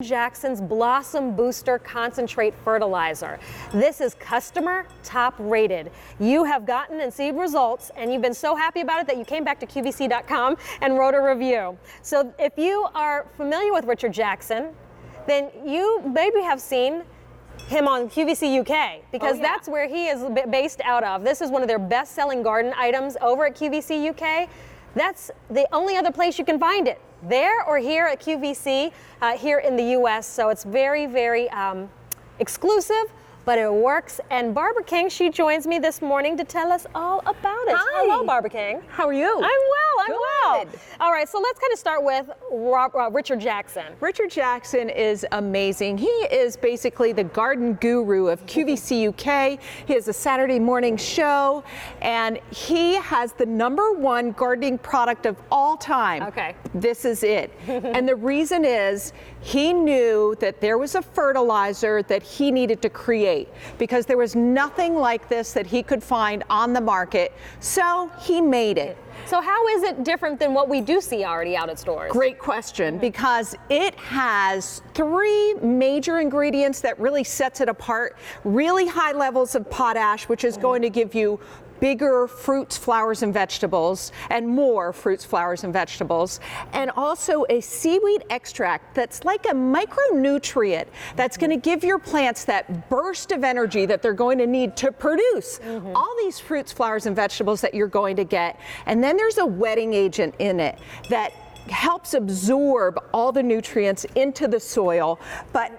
Jackson's Blossom Booster Concentrate Fertilizer. This is customer top rated. You have gotten and seen results, and you've been so happy about it that you came back to QVC.com and wrote a review. So if you are familiar with Richard Jackson, then you maybe have seen him on QVC UK, because that's where he is based out of. This is one of their best-selling garden items over at QVC UK. That's the only other place you can find it, there or here at QVC here in the US. So it's very, very exclusive, but it works. And Barbara King, she joins me this morning to tell us all about it. Hi. Hello, Barbara King. How are you? I'm well, I'm well. All right, so let's kind of start with Richard Jackson. Richard Jackson is amazing. He is basically the garden guru of QVC UK. He has a Saturday morning show, and he has the #1 gardening product of all time. Okay. This is it. And the reason is he knew that there was a fertilizer that he needed to create, because there was nothing like this that he could find on the market. So he made it. So how is it different than what we do see already out at stores? Great question, because it has 3 major ingredients that really sets it apart. Really high levels of potash, which is going to give you bigger fruits, flowers, and vegetables, and more fruits, flowers, and vegetables, and also a seaweed extract that's like a micronutrient that's going to give your plants that burst of energy that they're going to need to produce all these fruits, flowers, and vegetables that you're going to get. And then there's a wetting agent in it that helps absorb all the nutrients into the soil. But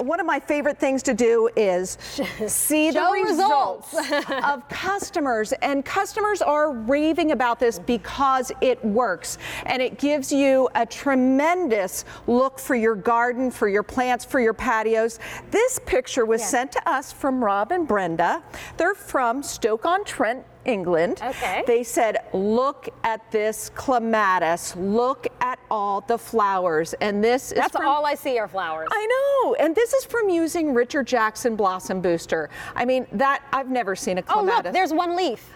one of my favorite things to do is see the results of customers, and customers are raving about this because it works, and it gives you a tremendous look for your garden, for your plants, for your patios. This picture was sent to us from Rob and Brenda. They're from Stoke-on-Trent, England. Okay. They said, look at this clematis, look at all the flowers. And this is That's all I see are flowers. I know, and this is from using Richard Jackson Blossom Booster. I mean, that, I've never seen a clematis. Oh look, there's one leaf.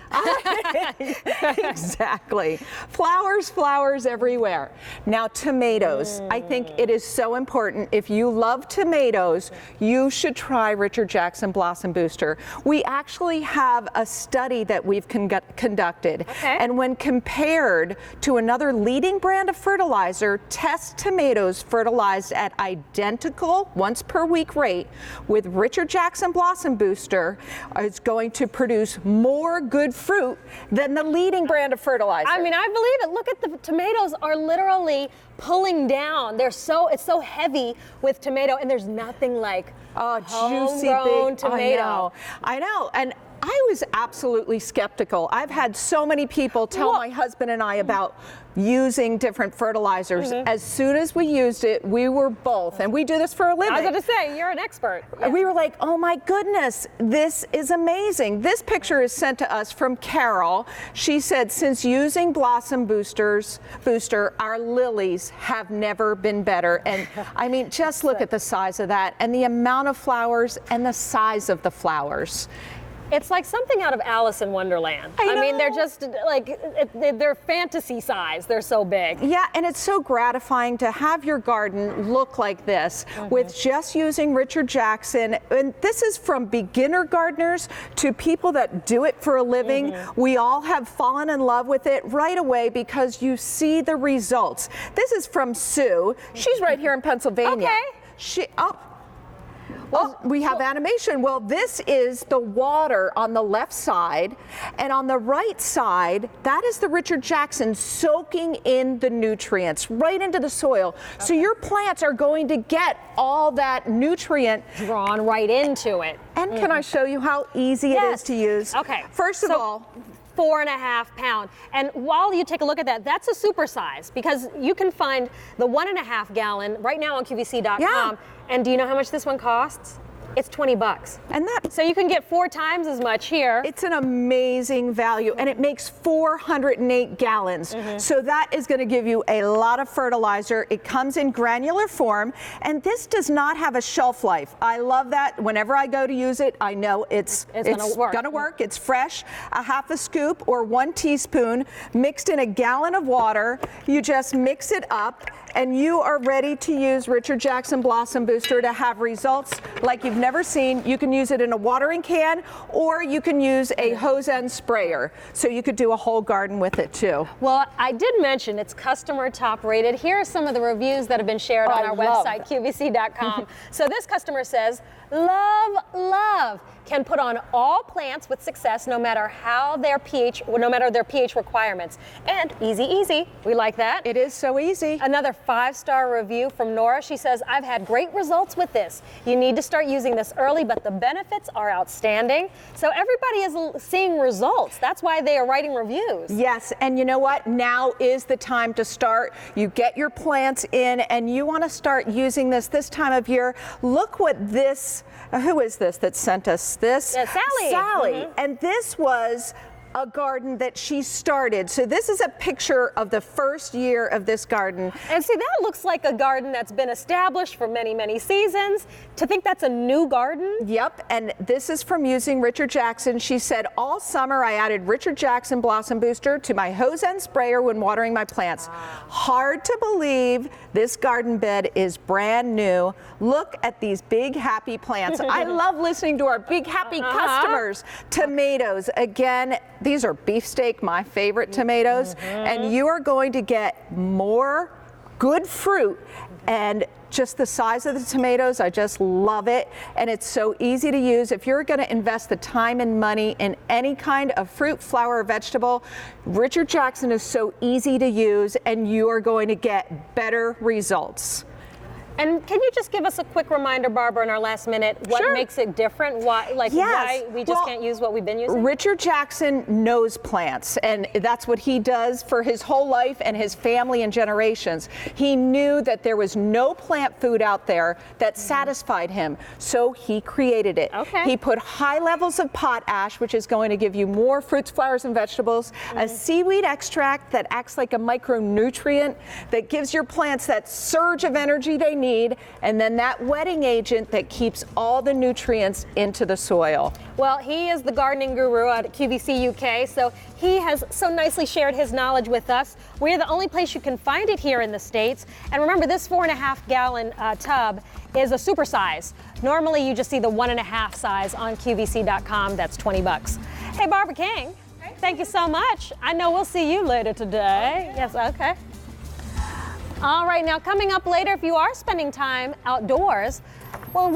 Exactly. Flowers, flowers everywhere. Now, tomatoes. I think it is so important. If you love tomatoes, you should try Richard Jackson Blossom Booster. We actually have a study that we've conducted. And when compared to another leading brand of fertilizer, test tomatoes fertilized at identical once per week rate with Richard Jackson Blossom Booster is going to produce more good fruit than the leading brand of fertilizer. I mean, I believe it. Look at the tomatoes are literally pulling down. It's so heavy with tomato, and there's nothing like juicy homegrown big tomato. I know. And I was absolutely skeptical. I've had so many people tell my husband and I about using different fertilizers. As soon as we used it, we were both, and we do this for a living. I was going to say, you're an expert. We were like, oh my goodness, this is amazing. This picture is sent to us from Carol. She said, since using Blossom Booster, our lilies have never been better. And I mean, just look at the size of that, and the amount of flowers, and the size of the flowers. It's like something out of Alice in Wonderland. I mean, they're just like, they're fantasy size. They're so big. Yeah, and it's so gratifying to have your garden look like this with just using Richard Jackson. And this is from beginner gardeners to people that do it for a living. We all have fallen in love with it right away because you see the results. This is from Sue. She's right here in Pennsylvania. Well, we have animation. Well, this is the water on the left side, and on the right side, that is the Richard Jackson soaking in the nutrients right into the soil. So your plants are going to get all that nutrient drawn right into it. And can I show you how easy it is to use? Okay. First of all, 4.5 pound. And while you take a look at that, that's a super size, because you can find the 1.5 gallon right now on QVC.com. And do you know how much this one costs? it's 20 bucks. And that, So you can get 4 times as much here. it's an amazing value, and it makes 408 gallons. So that is going to give you a lot of fertilizer. It comes in granular form, and this does not have a shelf life. I love that. Whenever I go to use it, I know it's gonna work. It's fresh. A half a scoop or 1 teaspoon mixed in a gallon of water. You just mix it up, and you are ready to use Richard Jackson Blossom Booster to have results like you've never seen. You can use it in a watering can, or you can use a hose end sprayer. So you could do a whole garden with it too. Well, I did mention it's customer top rated. Here are some of the reviews that have been shared on our website, QVC.com. So this customer says, love, can put on all plants with success no matter their pH requirements. And easy. We like that. It is so easy. Another 5-star review from Nora. She says, I've had great results with this. You need to start using this early, but the benefits are outstanding. So everybody is seeing results. That's why they are writing reviews. Yes, and you know what? Now is the time to start. You get your plants in, and you want to start using this time of year. Look what this, who is this that sent us this? Yeah, Sally. Sally. And this was a garden that she started. So this is a picture of the first year of this garden. And see, that looks like a garden that's been established for many seasons. To think that's a new garden? Yep, and this is from using Richard Jackson. She said, all summer I added Richard Jackson Blossom Booster to my hose end sprayer when watering my plants. Hard to believe this garden bed is brand new. Look at these big happy plants. I love listening to our big happy customers. Tomatoes, again, these are beefsteak, my favorite tomatoes, and you are going to get more good fruit. And just the size of the tomatoes, I just love it. And it's so easy to use. If you're going to invest the time and money in any kind of fruit, flower, or vegetable, Richard Jackson is so easy to use, and you are going to get better results. And can you just give us a quick reminder, Barbara, in our last minute, what makes it different? Why we just can't use what we've been using? Richard Jackson knows plants, and that's what he does for his whole life and his family and generations. He knew that there was no plant food out there that satisfied him, so he created it. Okay. He put high levels of potash, which is going to give you more fruits, flowers, and vegetables, a seaweed extract that acts like a micronutrient that gives your plants that surge of energy they need, and then that wetting agent that keeps all the nutrients into the soil. Well, he is the gardening guru at QVC UK, so he has so nicely shared his knowledge with us. We're the only place you can find it here in the States. And remember, this 4.5-gallon tub is a super size. Normally, you just see the 1.5 size on QVC.com. That's 20 bucks. Hey, Barbara King, thank you so much. I know we'll see you later today. Yes, okay. All right, now coming up later, if you are spending time outdoors, well,